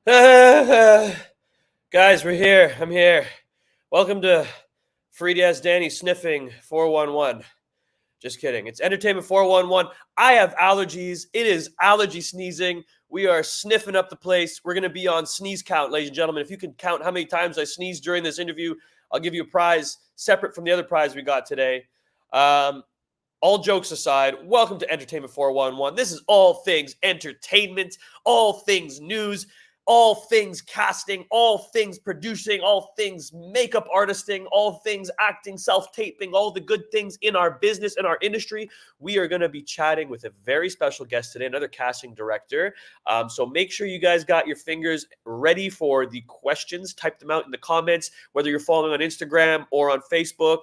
Guys, we're here. I'm here. Welcome to Freedy as Danny sniffing 411. Just kidding. It's Entertainment 411. I have allergies. It is allergy sneezing. We are sniffing up the place. We're going to be on sneeze count, ladies and gentlemen. If you can count how many times I sneezed during this interview, I'll give you a prize separate from the other prize we got today. All jokes aside, welcome to Entertainment 411. This is all things entertainment, all things news, all things casting, all things producing, all things makeup artisting, all things acting, self-taping, all the good things in our business and our industry. We are going to be chatting with a very special guest today, another casting director. So make sure you guys got your fingers ready for the questions. Type them out in the comments, whether you're following on Instagram or on Facebook,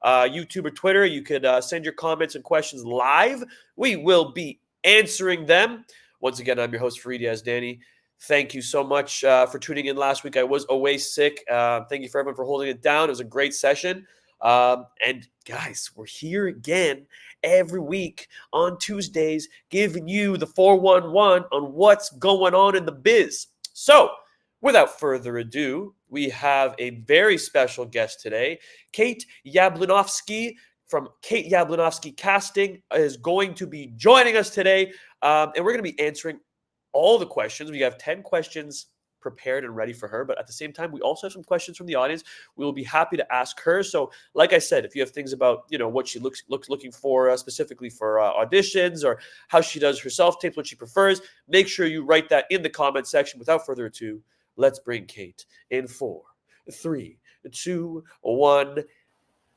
YouTube or Twitter. You could send your comments and questions live. We will be answering them. Once again, I'm your host, Freedy as Danny. Thank you so much for tuning in last week. I was away sick. Thank you for everyone for holding it down. It was a great session. And guys, we're here again every week on Tuesdays, giving you the 411 on what's going on in the biz. So without further ado, we have a very special guest today. Kate Yablunovsky from Kate Yablunovsky Casting is going to be joining us today. And we're going to be answering all the questions. We have 10 questions prepared and ready for her, but at the same time, we also have some questions from the audience. We will be happy to ask her. So like I said, if you have things about, what she looking for specifically for auditions or how she does her self-tapes, what she prefers, make sure you write that in the comment section. Without further ado, let's bring Kate in 4, 3, 2, 1.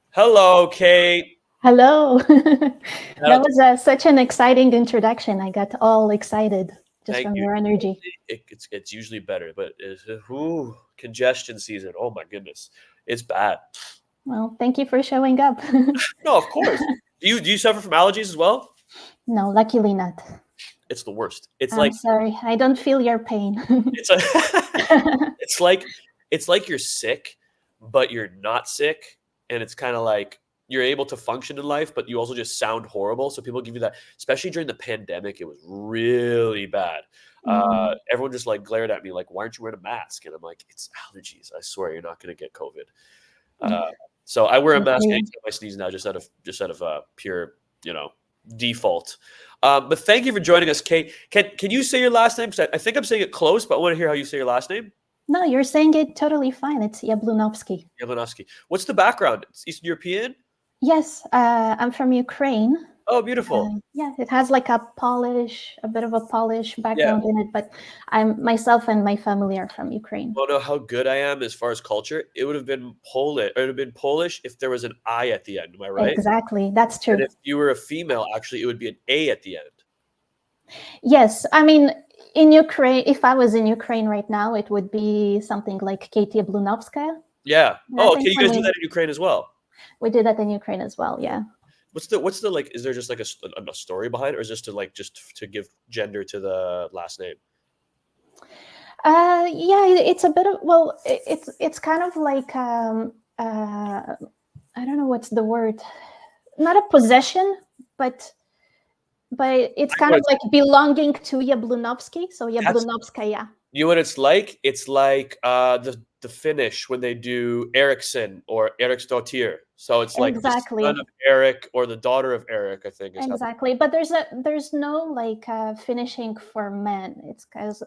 Hello, Kate. Hello. That was such an exciting introduction. I got all excited just from your energy. It's usually better, but congestion season. Oh my goodness, it's bad. Well, thank you for showing up. No, of course. Do you suffer from allergies as well? No, luckily not. It's the worst. I'm sorry. I don't feel your pain. It's like you're sick, but you're not sick, and it's kind of like you're able to function in life, but you also just sound horrible. So people give you that, especially during the pandemic, it was really bad. Everyone just glared at me like, why aren't you wearing a mask? And I'm like, it's allergies. I swear you're not going to get COVID. So I wear a mask anytime I sneeze now, just out of pure, default. But thank you for joining us, Kate. Can you say your last name? Because I think I'm saying it close, but I want to hear how you say your last name. No, you're saying it totally fine. It's Yablunovsky. Yablunovsky. What's the background? It's Eastern European? Yes, I'm from Ukraine. Oh, beautiful. Yeah, it has like a bit of a Polish background in it, but myself and my family are from Ukraine. Well, know how good I am as far as culture. It would have been Polish. It would have been Polish if there was an I at the end. Am I right? Exactly, that's true. And if you were a female, actually, it would be an A at the end. Yes, I mean, in Ukraine, if I was in Ukraine right now, it would be something like Kate Yablunovskaya. Yeah. Oh, okay. You guys do that in Ukraine as well. We did that in Ukraine as well. Yeah. What's the like? Is there just like a story behind it, or is this just to give gender to the last name? Yeah, it's a bit of it's kind of like I don't know what's the word. Not a possession, but it's kind of like belonging to Yablunovsky. So Yablunovskaya. You know what it's like? It's like the Finnish when they do Eriksson or Eriksdottir. So it's like exactly the son of Eric or the daughter of Eric, I think. Exactly. But there's no finishing for men. It's because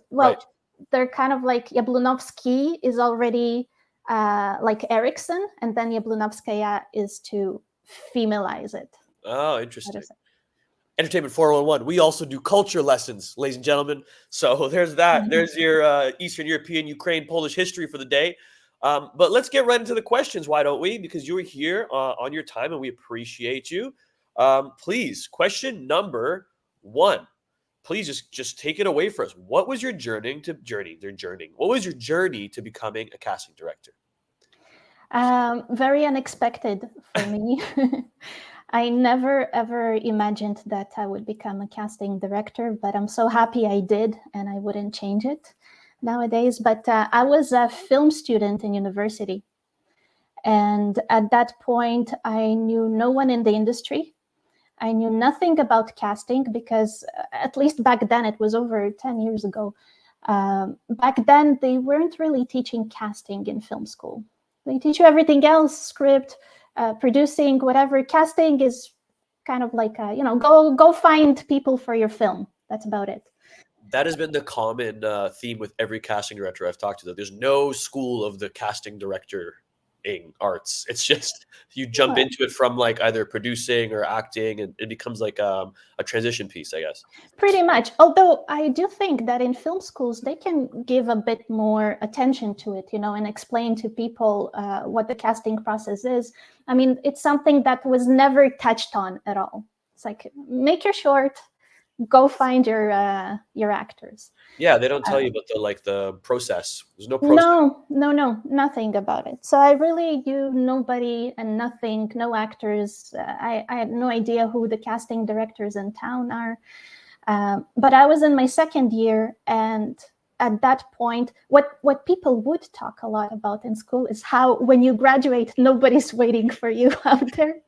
they're kind of like Yablunovsky is already like Eriksson, and then Yablunovskaya is to femalize it. Oh, interesting. Entertainment 411. We also do culture lessons, ladies and gentlemen. So there's that. There's your Eastern European, Ukraine, Polish history for the day. But let's get right into the questions, why don't we? Because you were here on your time, and we appreciate you. Please, question number 1. Please just take it away for us. What was your journey? What was your journey to becoming a casting director? Very unexpected for me. I never, ever imagined that I would become a casting director, but I'm so happy I did, and I wouldn't change it nowadays. But I was a film student in university. And at that point, I knew no one in the industry. I knew nothing about casting because, at least back then, it was over 10 years ago. Back then, they weren't really teaching casting in film school. They teach you everything else, script, producing, whatever. Casting is kind of like, go find people for your film. That's about it. That has been the common theme with every casting director I've talked to. That there's no school of the casting director arts. It's just you jump into it from like either producing or acting, and it becomes like a transition piece, I guess. Pretty much. Although I do think that in film schools they can give a bit more attention to it, and explain to people what the casting process is. I mean, it's something that was never touched on at all. It's like, make your short, go find your actors. Yeah, they don't tell you about the process. There's no process. No, nothing about it. So I really knew nobody and nothing, no actors. I had no idea who the casting directors in town are. But I was in my second year, and at that point, what people would talk a lot about in school is how when you graduate, nobody's waiting for you out there,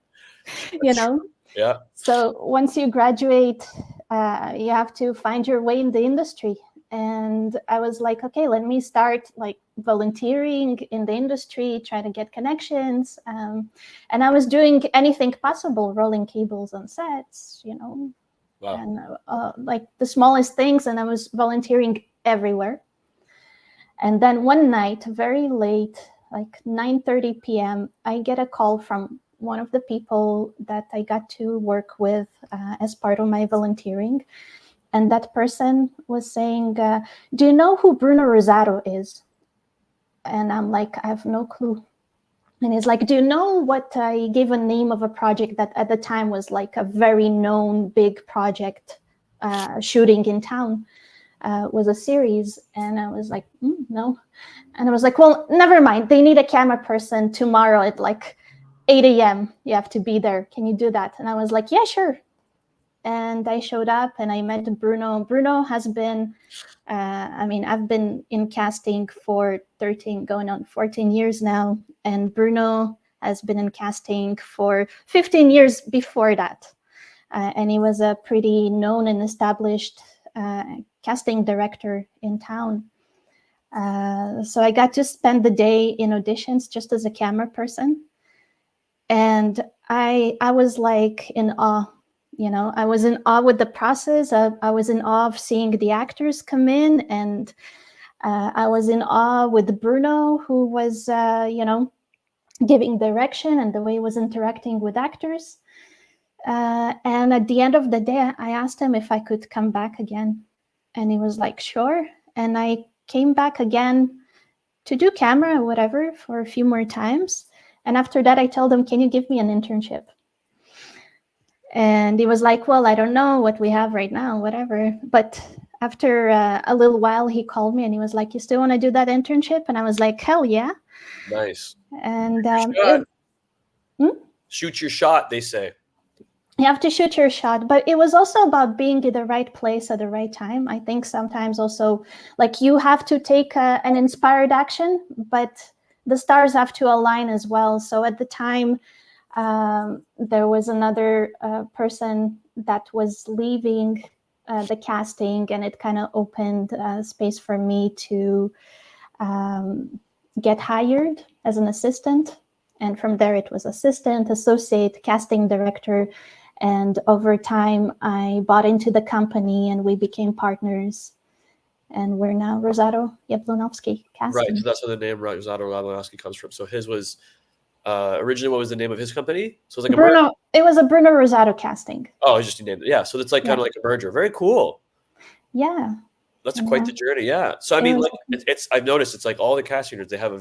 Yeah. So once you graduate, you have to find your way in the industry. And I was like, okay, let me start like volunteering in the industry, try to get connections. And I was doing anything possible, rolling cables on sets, Wow. and like the smallest things. And I was volunteering everywhere. And then one night, very late, like 9:30 p.m., I get a call from one of the people that I got to work with as part of my volunteering. And that person was saying, do you know who Bruno Rosato is? And I'm like, I have no clue. And he's like, do you know what? I gave a name of a project that at the time was like a very known big project shooting in town, was a series. And I was like, no. And I was like, well, never mind. They need a camera person tomorrow at like 8 a.m. You have to be there. Can you do that? And I was like, yeah, sure. And I showed up and I met Bruno. Bruno has been, I've been in casting for 13, going on 14 years now. And Bruno has been in casting for 15 years before that. And he was a pretty known and established casting director in town. So I got to spend the day in auditions just as a camera person. And I was like in awe. I was in awe with the process. I was in awe of seeing the actors come in, and I was in awe with Bruno, who was, giving direction and the way he was interacting with actors. And at the end of the day, I asked him if I could come back again. And he was like, sure. And I came back again to do camera or whatever for a few more times. And after that, I told him, can you give me an internship? And he was like, well, I don't know what we have right now, whatever. But after a little while, he called me and he was like, you still want to do that internship? And I was like, hell yeah. Nice. And shoot your shot, they say. You have to shoot your shot. But it was also about being in the right place at the right time. I think sometimes also, like, you have to take an inspired action, but the stars have to align as well. So at the time, there was another person that was leaving the casting, and it kind of opened space for me to get hired as an assistant. And from there, it was assistant, associate, casting director. And over time, I bought into the company and we became partners. And we're now Rosato Yablunovsky Casting. Right, so that's where the name Rosato Yablunovsky comes from. So his was originally, what was the name of his company? So it was like Bruno. It was a Bruno Rosato Casting. Oh, just named it. Yeah, so it's like kind of like a merger. Very cool. Yeah, that's quite the journey. Yeah. So I mean, like it's I've noticed it's like all the casting nerds, they have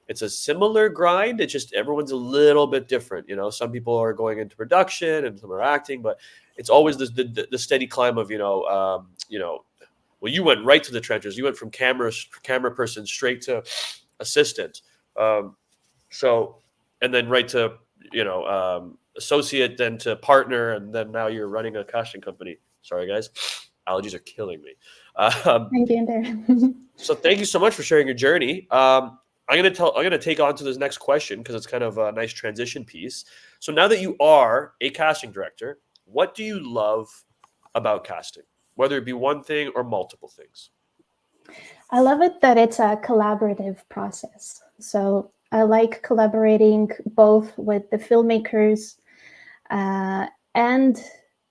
it's a similar grind. It's just everyone's a little bit different. Some people are going into production and some are acting, but it's always the steady climb of well, you went right to the trenches. You went from camera person straight to assistant. So and then right to associate, then to partner, and then now you're running a casting company. Sorry, guys, allergies are killing me. So thank you so much for sharing your journey. I'm gonna take on to this next question because it's kind of a nice transition piece. So now that you are a casting director, what do you love about casting? Whether it be one thing or multiple things. I love it that it's a collaborative process. So I like collaborating both with the filmmakers and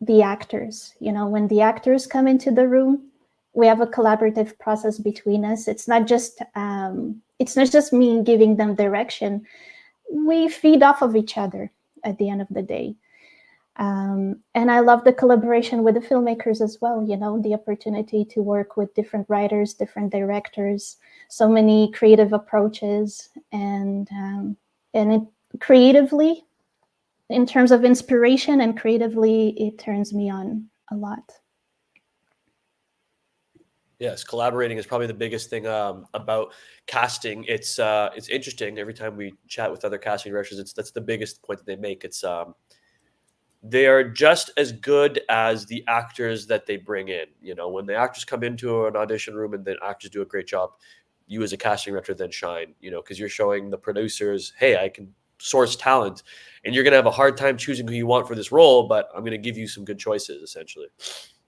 the actors. You know, when the actors come into the room, we have a collaborative process between us. It's not just me giving them direction. We feed off of each other at the end of the day. And I love the collaboration with the filmmakers as well, you know, the opportunity to work with different writers, different directors, so many creative approaches, and it creatively, in terms of inspiration and creatively, it turns me on a lot. Yes, collaborating is probably the biggest thing about casting. It's interesting every time we chat with other casting directors. That's the biggest point that they make. It's they are just as good as the actors that they bring in. You know, when the actors come into an audition room and the actors do a great job, you as a casting director then shine. You know, because you're showing the producers, hey, I can source talent, and you're gonna have a hard time choosing who you want for this role, but I'm gonna give you some good choices essentially.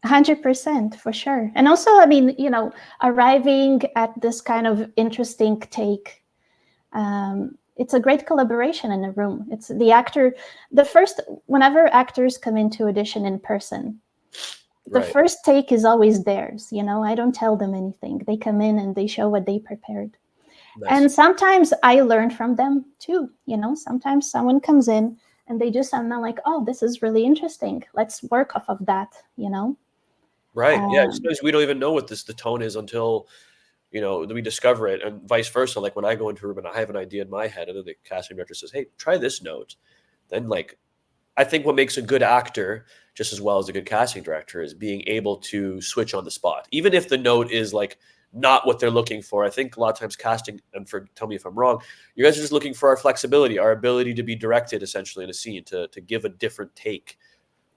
100% for sure. And also, I mean, you know, arriving at this kind of interesting take, it's a great collaboration in a room. It's the actor, whenever actors come into audition in person, the Right. first take is always theirs. You know, I don't tell them anything. They come in and they show what they prepared. Nice. And sometimes I learn from them too. You know, sometimes someone comes in and I'm not like, oh, this is really interesting. Let's work off of that, you know? Right. Yeah. Sometimes we don't even know what the tone is until, you know, we discover it, and vice versa. Like when I go into a room and I have an idea in my head, and then the casting director says, "Hey, try this note." Then, like, I think what makes a good actor, just as well as a good casting director, is being able to switch on the spot, even if the note is like not what they're looking for. I think a lot of times casting, and tell me if I'm wrong, you guys are just looking for our flexibility, our ability to be directed essentially in a scene to give a different take.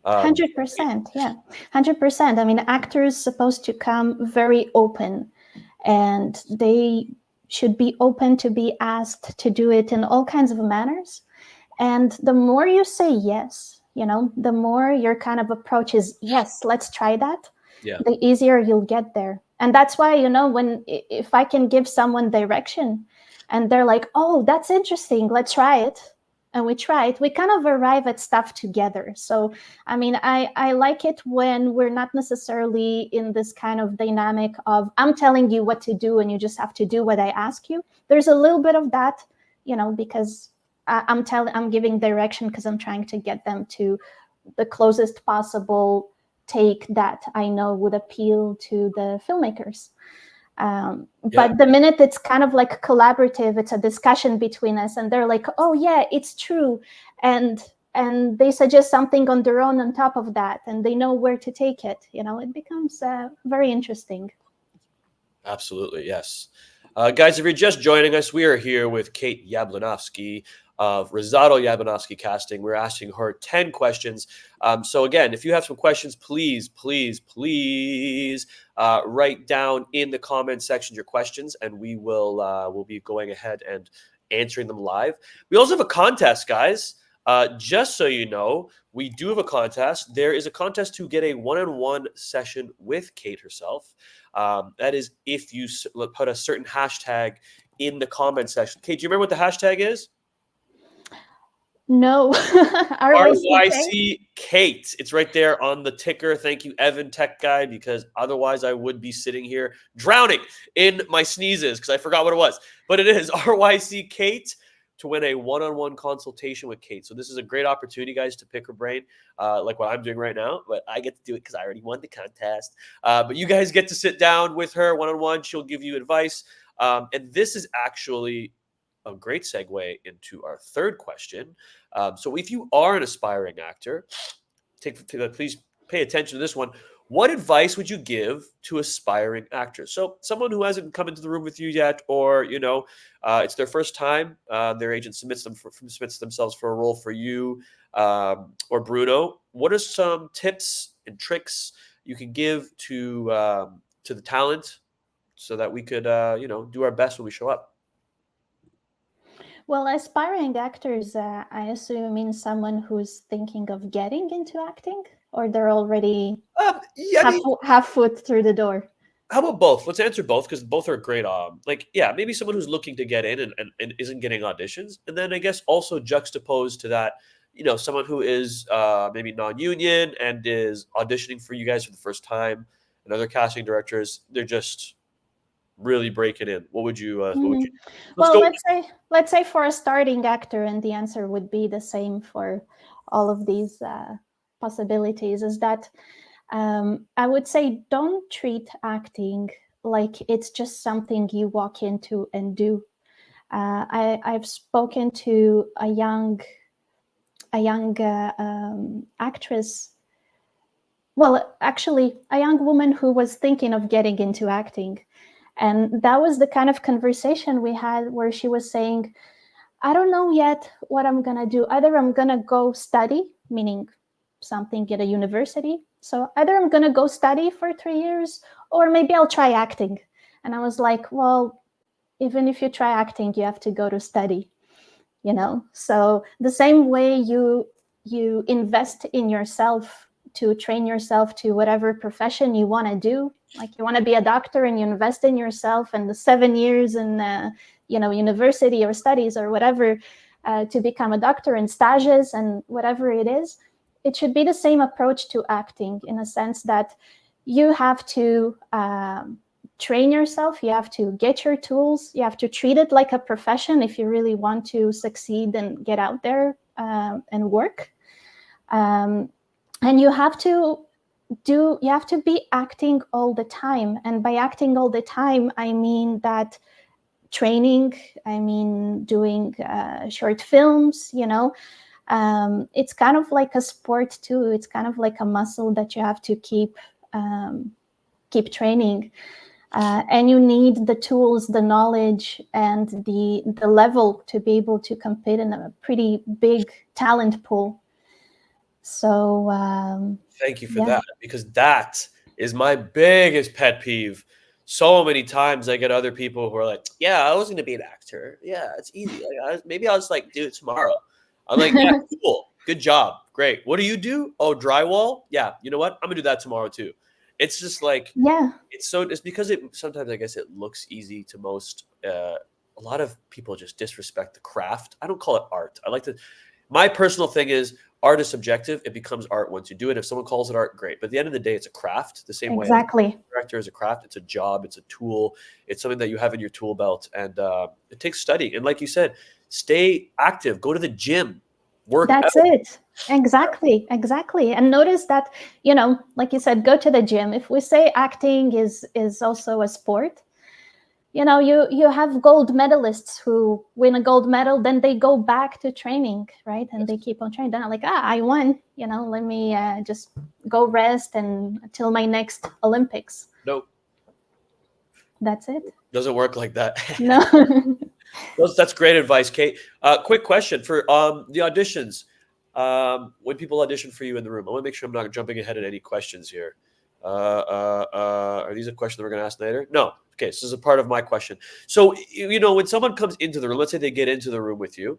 100%, yeah, 100%. I mean, actors supposed to come very open, and they should be open to be asked to do it in all kinds of manners. And the more you say yes, you know, the more your kind of approach is, yes, let's try that, Yeah. the easier you'll get there. And that's why, you know, if I can give someone direction and they're like, oh, that's interesting, let's try it, and we try it, we kind of arrive at stuff together. So I mean, I like it when we're not necessarily in this kind of dynamic of I'm telling you what to do and you just have to do what I ask you. There's a little bit of that, you know, because I'm giving direction because I'm trying to get them to the closest possible take that I know would appeal to the filmmakers. But the minute it's kind of like collaborative, it's a discussion between us, and they're like, "Oh yeah, it's true," and they suggest something on their own on top of that, and they know where to take it. You know, it becomes very interesting. Absolutely, yes. Guys, if you're just joining us, we are here with Kate Yablunovsky of Rosato Yablunovsky Casting. We're asking her 10 questions. So again, if you have some questions, please, please, please write down in the comment section your questions, and we'll be going ahead and answering them live. We also have a contest, guys. Just so you know, we do have a contest. There is a contest to get a one-on-one session with Kate herself. That is if you put a certain hashtag in the comment section. Kate, do you remember what the hashtag is? No, RYC. RYC Kate. It's right there on the ticker. Thank you, Evan, tech guy, because otherwise I would be sitting here drowning in my sneezes because I forgot what it was. But it is RYC Kate to win a one-on-one consultation with Kate. So this is a great opportunity, guys, to pick her brain, like what I'm doing right now. But I get to do it because I already won the contest. But you guys get to sit down with her one-on-one. She'll give you advice. And this is actually a great segue into our third question. So if you are an aspiring actor, please pay attention to this one. What advice would you give to aspiring actors? So someone who hasn't come into the room with you yet, or it's their first time. Their agent submits themselves for a role for you or Bruno. What are some tips and tricks you can give to the talent so that we could do our best when we show up? Well, aspiring actors, I assume means someone who's thinking of getting into acting, or they're already Yeah, I mean, half foot through the door. how about both? Let's answer both because both are great. Like, yeah, maybe someone who's looking to get in and isn't getting auditions. And then I guess also juxtaposed to that, someone who is maybe non-union and is auditioning for you guys for the first time, and other casting directors, they're just really breaking in. What would you let's Well, go. let's say for a starting actor, and the answer would be the same for all of these possibilities, is that I would say don't treat acting like it's just something you walk into and do. I've spoken to a young actress. Well, actually, a young woman who was thinking of getting into acting. And that was the kind of conversation we had where she was saying, I don't know yet what I'm going to do. Either I'm going to go study, meaning something at a university. So either I'm going to go study for 3 years, or maybe I'll try acting. And I was like, well, even if you try acting, you have to go to study, So the same way you invest in yourself to train yourself to whatever profession you want to do, like you want to be a doctor and you invest in yourself and the 7 years in university or studies or whatever to become a doctor, and stages and whatever it is. It should be the same approach to acting, in a sense that you have to train yourself, you have to get your tools, you have to treat it like a profession if you really want to succeed and get out there and work. And you have to be acting all the time. And by acting all the time, I mean that training, I mean doing short films, it's kind of like a sport too. It's kind of like a muscle that you have to keep training. And you need the tools, the knowledge, and the level to be able to compete in a pretty big talent pool. So Thank you for that, because that is my biggest pet peeve. So many times I get other people who are like, yeah, I was going to be an actor. Yeah, it's easy. Maybe I'll just do it tomorrow. I'm like, yeah, cool. Good job. Great. What do you do? Oh, drywall? Yeah. You know what? I'm going to do that tomorrow too. It's just like, it's because sometimes I guess it looks easy to most. A lot of people just disrespect the craft. I don't call it art. My personal thing is, art is subjective. It becomes art once you do it. If someone calls it art, great. But at the end of the day, it's a craft. The same way as a director is a craft. It's a job. It's a tool. It's something that you have in your tool belt. And it takes study. And like you said, stay active. Go to the gym. Work That's out. it. Exactly. And notice that, like you said, go to the gym. If we say acting is also a sport, you have gold medalists who win a gold medal, then they go back to training, right? And they keep on training. They're not like, I won, let me just go rest until my next Olympics. Nope. That's it. Doesn't work like that. No. That's great advice, Kate. Quick question for the auditions. When people audition for you in the room, I want to make sure I'm not jumping ahead of any questions here. Are these a question that we're going to ask later? No. Okay, so this is a part of my question. So, when someone comes into the room, let's say they get into the room with you,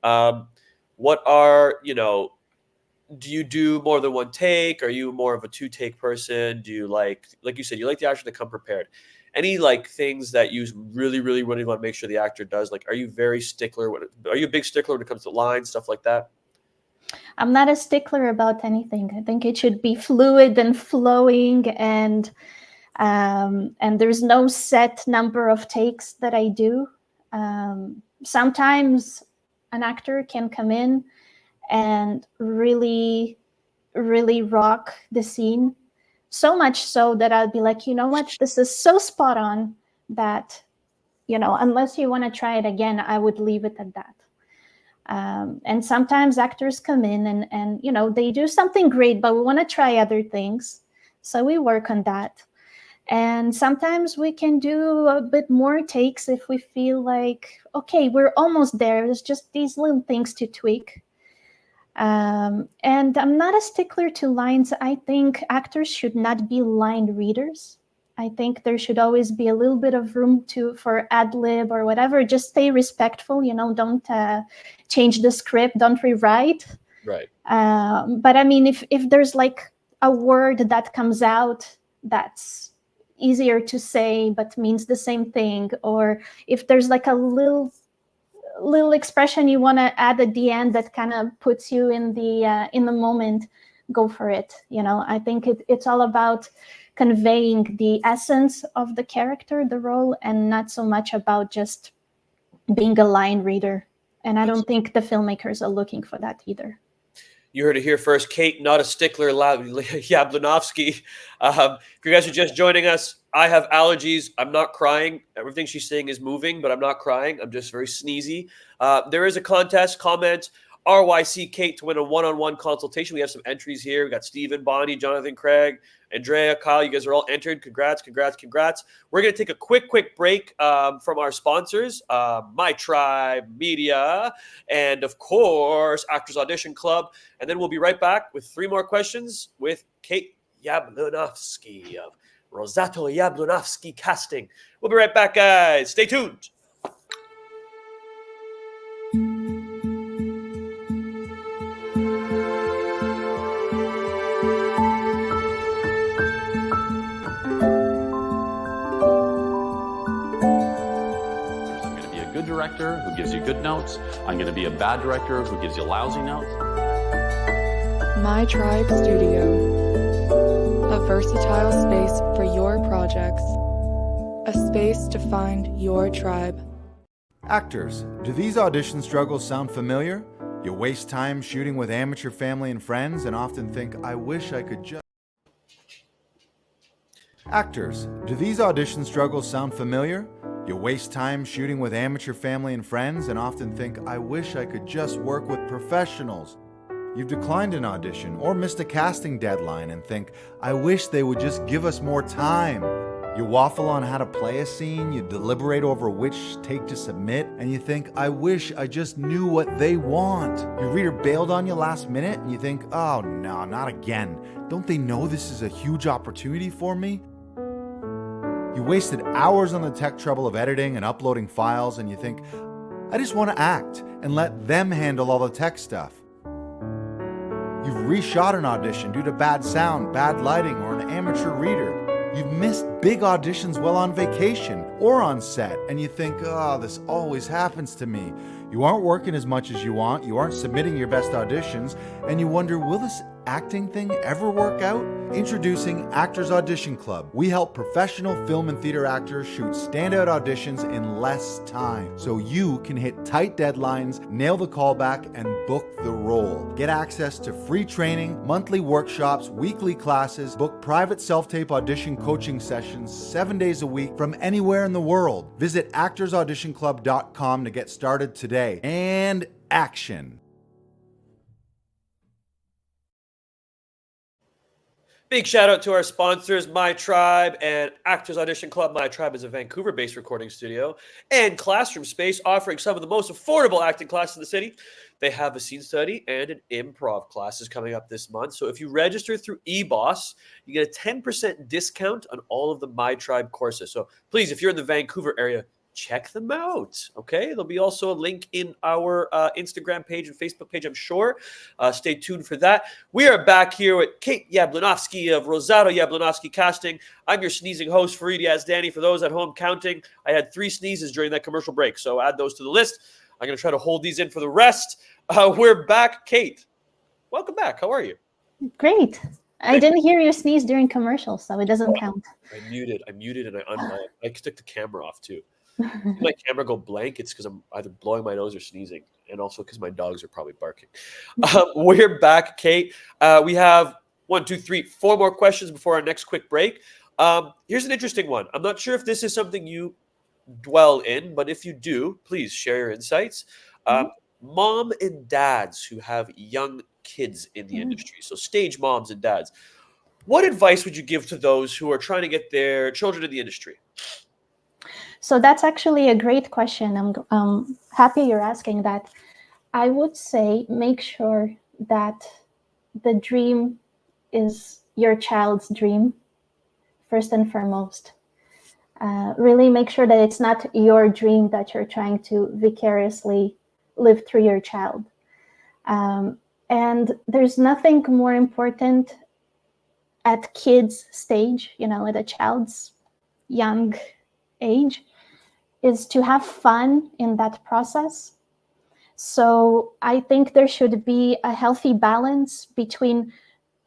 what are, do you do more than one take? Are you more of a 2-take person? Do you like you said, you like the actor to come prepared? Any things that you really, really, really want to make sure the actor does? Are you very stickler? Are you a big stickler when it comes to lines, stuff like that? I'm not a stickler about anything. I think it should be fluid and flowing, and there's no set number of takes that I do. Sometimes an actor can come in and really, really rock the scene, so much so that I'll be like, you know what, this is so spot on that, unless you want to try it again, I would leave it at that. And sometimes actors come in and they do something great, but we want to try other things. So we work on that. And sometimes we can do a bit more takes if we feel like, okay, we're almost there. There's just these little things to tweak. And I'm not a stickler to lines. I think actors should not be line readers. I think there should always be a little bit of room for ad lib or whatever. Just stay respectful, don't change the script, don't rewrite. Right. But I mean, if there's a word that comes out that's easier to say but means the same thing, or if there's like a little expression you want to add at the end that kind of puts you in the moment, go for it. I think it's all about conveying the essence of the character, the role, and not so much about just being a line reader. And I don't think the filmmakers are looking for that either. You heard it here first. Kate, not a stickler, Yablunovsky. If you guys are just joining us, I have allergies. I'm not crying. Everything she's saying is moving, but I'm not crying. I'm just very sneezy. There is a contest. Comment RYC Kate to win a one-on-one consultation. We have some entries here. We got Stephen, Bonnie, Jonathan, Craig, Andrea, Kyle. You guys are all entered. Congrats, congrats, congrats. We're going to take a quick break from our sponsors, My Tribe Media, and of course, Actors Audition Club. And then we'll be right back with 3 more questions with Kate Yablunovsky of Rosato Yablunovsky Casting. We'll be right back, guys. Stay tuned. Director who gives you good notes. I'm going to be a bad director who gives you lousy notes. My Tribe Studio. A versatile space for your projects. A space to find your tribe. Actors, do these audition struggles sound familiar? You waste time shooting with amateur family and friends and often think, I wish I could just... Actors, do these audition struggles sound familiar? You waste time shooting with amateur family and friends and often think, I wish I could just work with professionals. You've declined an audition or missed a casting deadline and think, I wish they would just give us more time. You waffle on how to play a scene, you deliberate over which take to submit, and you think, I wish I just knew what they want. Your reader bailed on you last minute and you think, oh no, not again. Don't they know this is a huge opportunity for me? You wasted hours on the tech trouble of editing and uploading files and you think, I just want to act and let them handle all the tech stuff. You've reshot an audition due to bad sound, bad lighting, or an amateur reader. You've missed big auditions while on vacation or on set and you think, oh, this always happens to me. You aren't working as much as you want, you aren't submitting your best auditions, and you wonder, will this acting thing ever work out? Introducing Actors Audition Club. We help professional film and theater actors shoot standout auditions in less time, so you can hit tight deadlines, nail the callback, and book the role. Get access to free training, monthly workshops, weekly classes, book private self-tape audition coaching sessions 7 days a week from anywhere in the world. Visit actorsauditionclub.com to get started today. And action. Big shout out to our sponsors, My Tribe and Actors Audition Club. My Tribe is a Vancouver-based recording studio and classroom space offering some of the most affordable acting classes in the city. They have a scene study and an improv classes coming up this month. So if you register through eBoss, you get a 10% discount on all of the My Tribe courses. So please, if you're in the Vancouver area, check them out, okay? There'll be also a link in our Instagram page and Facebook page, I'm sure. Stay tuned for that. We are back here with Kate Yablunovsky of Rosato Yablunovsky Casting. I'm your sneezing host, Farid Yazdani. For those at home counting, I had 3 sneezes during that commercial break, so add those to the list. I'm going to try to hold these in for the rest. We're back. Kate, welcome back. How are you? Great. I didn't hear you sneeze during commercials, so it doesn't count. I muted and I unmiked. I took the camera off, too. If my camera go blank, it's because I'm either blowing my nose or sneezing, and also because my dogs are probably barking. We're back, Kate. We have 1, 2, 3, 4 more questions before our next quick break. Here's an interesting one. I'm not sure if this is something you dwell in, but if you do, please share your insights. Mom and dads who have young kids in the industry, so stage moms and dads. What advice would you give to those who are trying to get their children in the industry? So that's actually a great question. I'm happy you're asking that. I would say make sure that the dream is your child's dream, first and foremost. Really make sure that it's not your dream that you're trying to vicariously live through your child. And there's nothing more important at kids' stage, at a child's young age is to have fun in that process. So I think there should be a healthy balance between,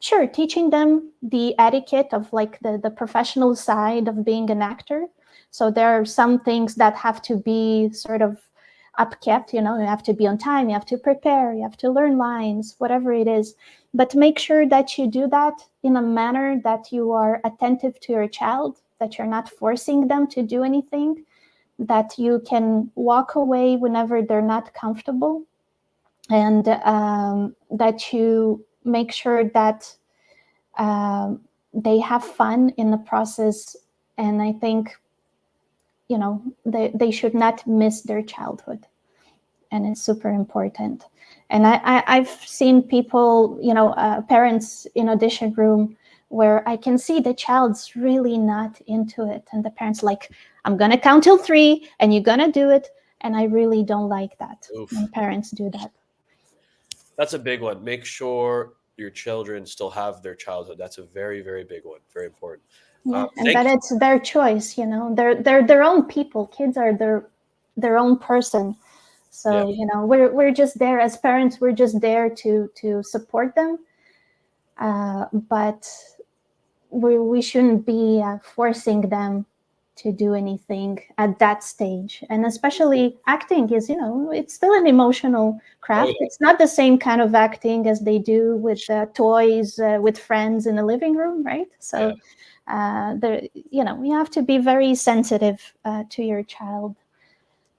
sure, teaching them the etiquette of like the professional side of being an actor. So there are some things that have to be sort of upkept, you have to be on time, you have to prepare, you have to learn lines, whatever it is. But make sure that you do that in a manner that you are attentive to your child, that you're not forcing them to do anything, that you can walk away whenever they're not comfortable, and that you make sure that they have fun in the process. And I think, they should not miss their childhood. And it's super important. And I've seen people, parents in audition room where I can see the child's really not into it. And the parents like, I'm going to count till 3 and you're going to do it. And I really don't like that when parents do that. That's a big one. Make sure your children still have their childhood. That's a very, very big one. Very important. Yeah, and that it's their choice, they're their own people. Kids are their own person. So, we're just there as parents, we're just there to support them. But we shouldn't be forcing them to do anything at that stage. And especially acting is, it's still an emotional craft. It's not the same kind of acting as they do with toys, with friends in the living room, right? So, you have to be very sensitive to your child.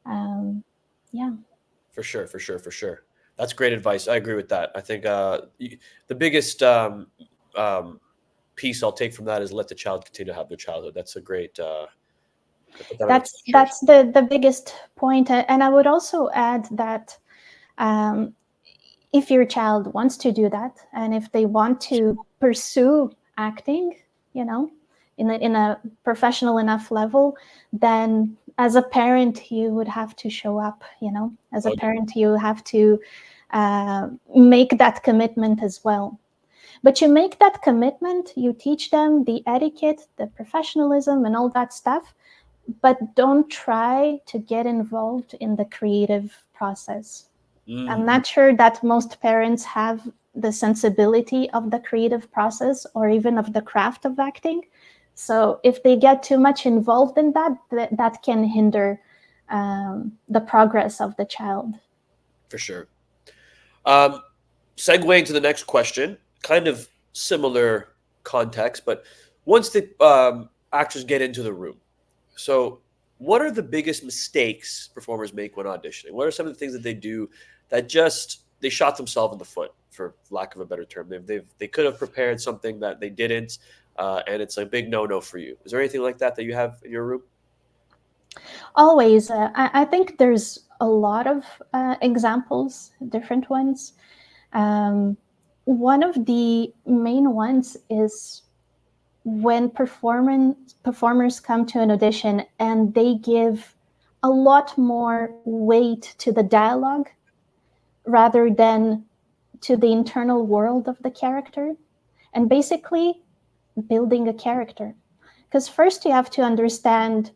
For sure. That's great advice. I agree with that. I think the biggest piece I'll take from that is let the child continue to have their childhood. That's a great. That's the biggest point. And I would also add that if your child wants to do that, and if they want to pursue acting, in a professional enough level, then as a parent, you would have to show up, as a parent, you have to make that commitment as well. But you make that commitment, you teach them the etiquette, the professionalism, and all that stuff, but don't try to get involved in the creative process. I'm not sure that most parents have the sensibility of the creative process or even of the craft of acting. So if they get too much involved in that can hinder the progress of the child. For sure. Segueing to the next question, kind of similar context, but once the actors get into the room, so what are the biggest mistakes performers make when auditioning? What are some of the things that they do that just they shot themselves in the foot, for lack of a better term? They could have prepared something that they didn't, and it's a big no for you. Is there anything like that you have in your room? Always. I think there's a lot of examples, different ones. One of the main ones is when performers come to an audition and they give a lot more weight to the dialogue rather than to the internal world of the character, and basically building a character. Because first you have to understand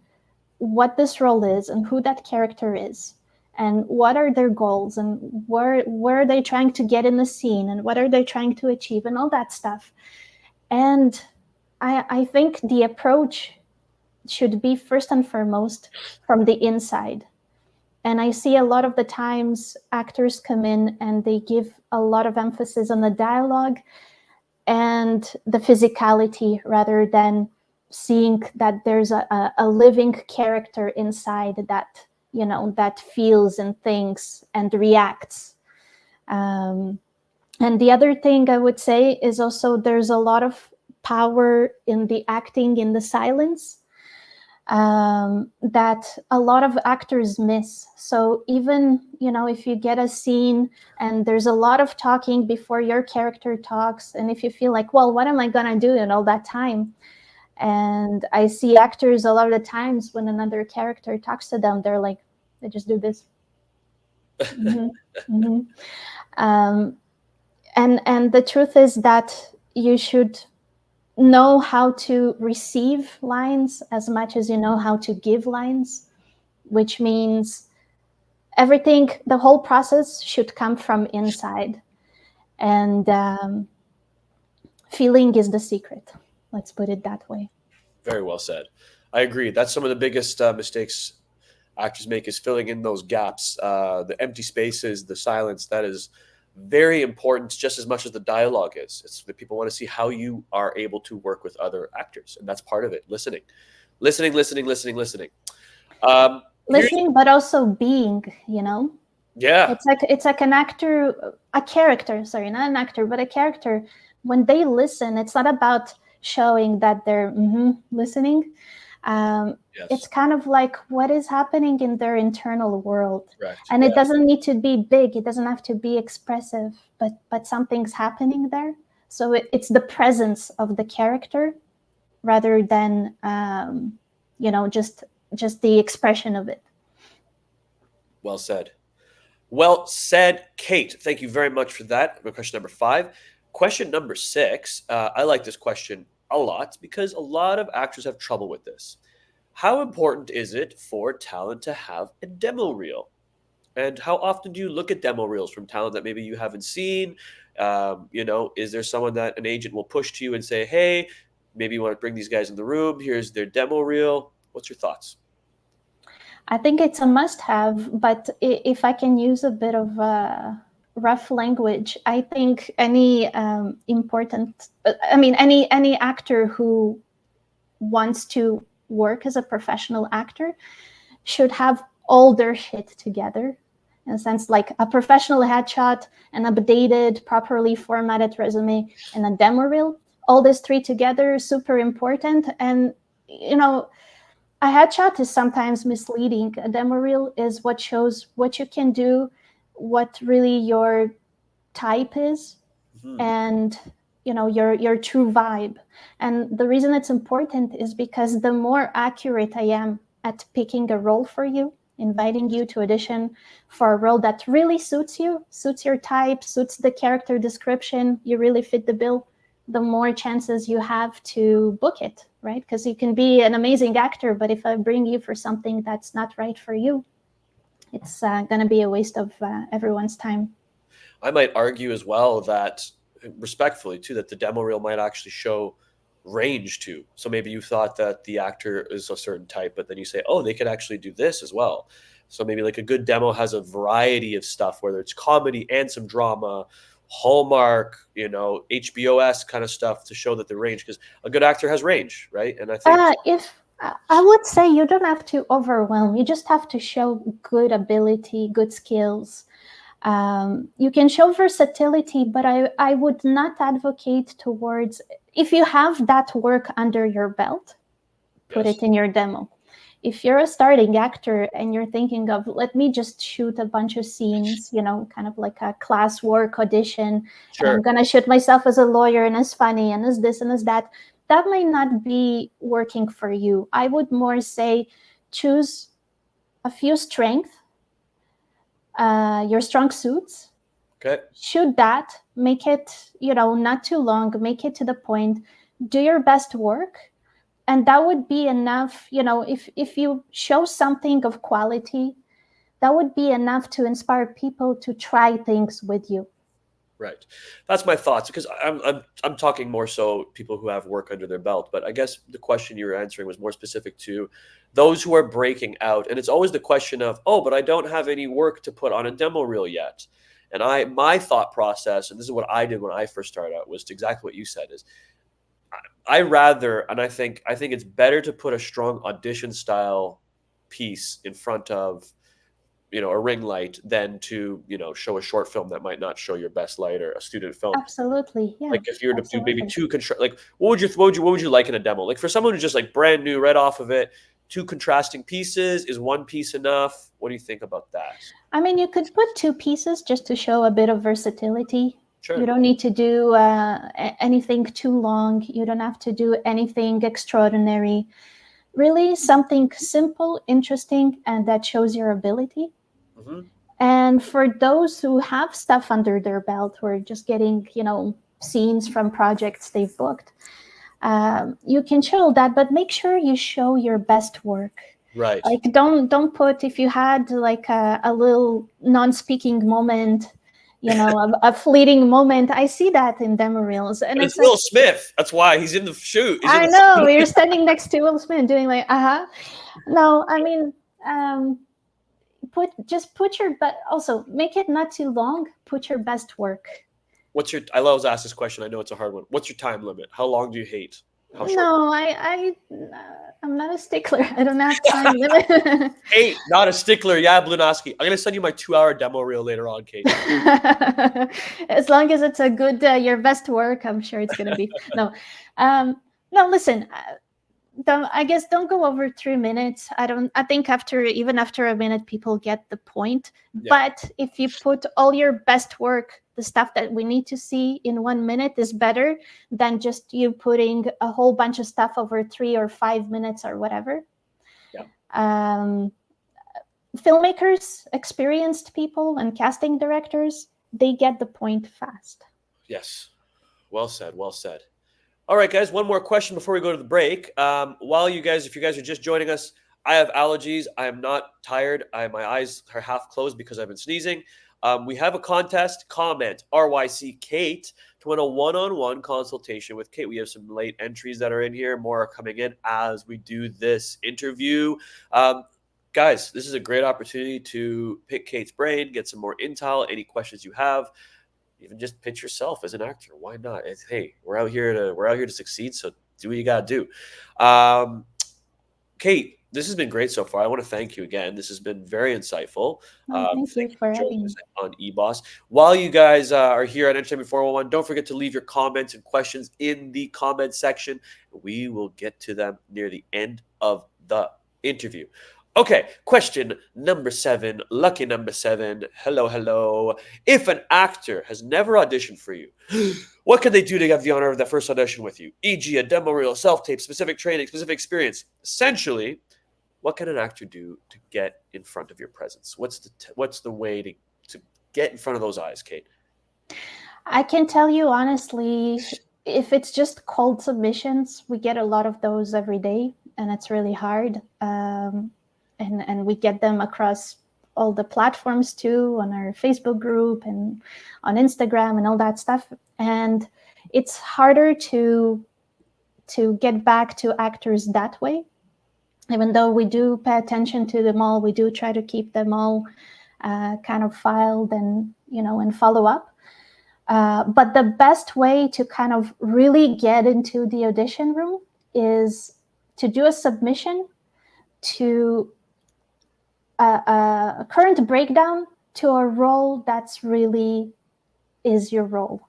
what this role is and who that character is and what are their goals and where are they trying to get in the scene and what are they trying to achieve and all that stuff. And I think the approach should be first and foremost from the inside. And I see a lot of the times actors come in and they give a lot of emphasis on the dialogue and the physicality rather than seeing that there's a living character inside that, that feels and thinks and reacts. And the other thing I would say is also there's a lot of power in the acting in the silence that a lot of actors miss. So even, if you get a scene and there's a lot of talking before your character talks, and if you feel like, well, what am I going to do in all that time? And I see actors a lot of the times when another character talks to them, they're like, they just do this. And the truth is that you should know how to receive lines as much as you know how to give lines, which means everything, the whole process should come from inside. And feeling is the secret. Let's put it that way. Very well said. I agree. That's some of the biggest mistakes actors make, is filling in those gaps, the empty spaces, the silence. That is very important, just as much as the dialogue is. It's that people want to see how you are able to work with other actors, and that's part of it. Listening. Listening, but also being, you know? Yeah. It's like an actor, a character, sorry, not an actor, but a character. When they listen, it's not about showing that they're listening. Yes. It's kind of like what is happening in their internal world. Correct. And Yeah. it doesn't need to be big. It doesn't have to be expressive, but something's happening there. So it's the presence of the character rather than, just the expression of it. Well said. Well said, Kate. Thank you very much for that. Question number 5. Question number 6. I like this question a lot because a lot of actors have trouble with this. How important is it for talent to have a demo reel? And how often do you look at demo reels from talent that maybe you haven't seen? Is there someone that an agent will push to you and say, hey, maybe you want to bring these guys in the room. Here's their demo reel. What's your thoughts? I think it's a must-have, but if I can use a bit of rough language, I think any any actor who wants to work as a professional actor should have all their shit together. In a sense, like a professional headshot, an updated, properly formatted resume, and a demo reel. All these 3 together is super important. And, a headshot is sometimes misleading. A demo reel is what shows what you can do, what really your type is, and your true vibe. And the reason it's important is because the more accurate I am at picking a role for you, inviting you to audition for a role that really suits you, suits your type, suits the character description, you really fit the bill, the more chances you have to book it, right? Because you can be an amazing actor, but if I bring you for something that's not right for you, it's going to be a waste of everyone's time. I might argue as well that, respectfully too, that the demo reel might actually show range too. So maybe you thought that the actor is a certain type, but then you say, oh, they could actually do this as well. So maybe like a good demo has a variety of stuff, whether it's comedy and some drama, Hallmark, HBO-esque kind of stuff, to show that the range, because a good actor has range, right? And I think I would say you don't have to overwhelm. You just have to show good ability, good skills. You can show versatility, but I would not advocate towards, if you have that work under your belt, put it in your demo. If you're a starting actor and you're thinking of, let me just shoot a bunch of scenes, kind of like a class work audition, Sure. and I'm going to shoot myself as a lawyer and as funny and as this and as that, that might not be working for you. I would more say choose a few strengths, your strong suits. Okay. Shoot that, make it, not too long, make it to the point, do your best work. And that would be enough, if you show something of quality, that would be enough to inspire people to try things with you. Right. That's my thoughts, because I'm talking more so people who have work under their belt. But I guess the question you were answering was more specific to those who are breaking out. And it's always the question of, oh, but I don't have any work to put on a demo reel yet. And my thought process, and this is what I did when I first started out, was exactly what you said, is I think it's better to put a strong audition style piece in front of, a ring light than to, show a short film that might not show your best light, or a student film. Absolutely. Yeah. Like if you were to do maybe two like what would you like in a demo? Like for someone who's just like brand new right off of it, 2 contrasting pieces, is 1 piece enough? What do you think about that? I mean, you could put 2 pieces just to show a bit of versatility. Sure. You don't need to do anything too long. You don't have to do anything extraordinary. Really something simple, interesting, and that shows your ability. Mm-hmm. And for those who have stuff under their belt, who are just getting, scenes from projects they've booked, You can show that, but make sure you show your best work. Right. Like don't put, if you had like a little non-speaking moment, a fleeting moment. I see that in demo reels, and But it's it's like, Will Smith. That's why he's in the shoot. He's in I the know you're standing next to Will Smith doing like, No, I mean, put your, but also make it not too long. Put your best work. I always ask this question. I know it's a hard one. What's your time limit? How long do you hate? How short? No, I'm not a stickler. I don't have time limit. Kate, not a stickler. Yablunovsky. I'm gonna send you my 2-hour demo reel later on, Kate. As long as it's a good, your best work, I'm sure it's gonna be. No, listen. Don't go over 3 minutes. I think even after a minute, people get the point. Yeah. But if you put all your best work, the stuff that we need to see in 1 minute is better than just you putting a whole bunch of stuff over 3 or 5 minutes or whatever. Yeah. Filmmakers, experienced people, and casting directors, they get the point fast. Yes. Well said. Well said. All right, guys, one more question before we go to the break. If you guys are just joining us, I have allergies. I am not tired. My eyes are half closed because I've been sneezing. We have a contest. Comment RYC Kate to win a one-on-one consultation with Kate. We have some late entries that are in here. More are coming in as we do this interview. Guys, this is a great opportunity to pick Kate's brain, get some more intel, any questions you have. Even just pitch yourself as an actor. Why not? Hey, we're out here to succeed. So do what you gotta do. Kate, this has been great so far. I want to thank you again. This has been very insightful. Thank you for having me on eBoss. While you guys are here at Entertainment 411, don't forget to leave your comments and questions in the comment section. We will get to them near the end of the interview. Okay, question number 7, lucky number 7. Hello. If an actor has never auditioned for you, what can they do to have the honor of that first audition with you? E.g., a demo reel, self-tape, specific training, specific experience. Essentially, what can an actor do to get in front of your presence? What's the way to get in front of those eyes, Kate? I can tell you honestly, if it's just cold submissions, we get a lot of those every day, and it's really hard. And we get them across all the platforms too, on our Facebook group and on Instagram and all that stuff. And it's harder to get back to actors that way. Even though we do pay attention to them all, we do try to keep them all kind of filed and follow up. But the best way to kind of really get into the audition room is to do a submission to a current breakdown to a role that's really is your role,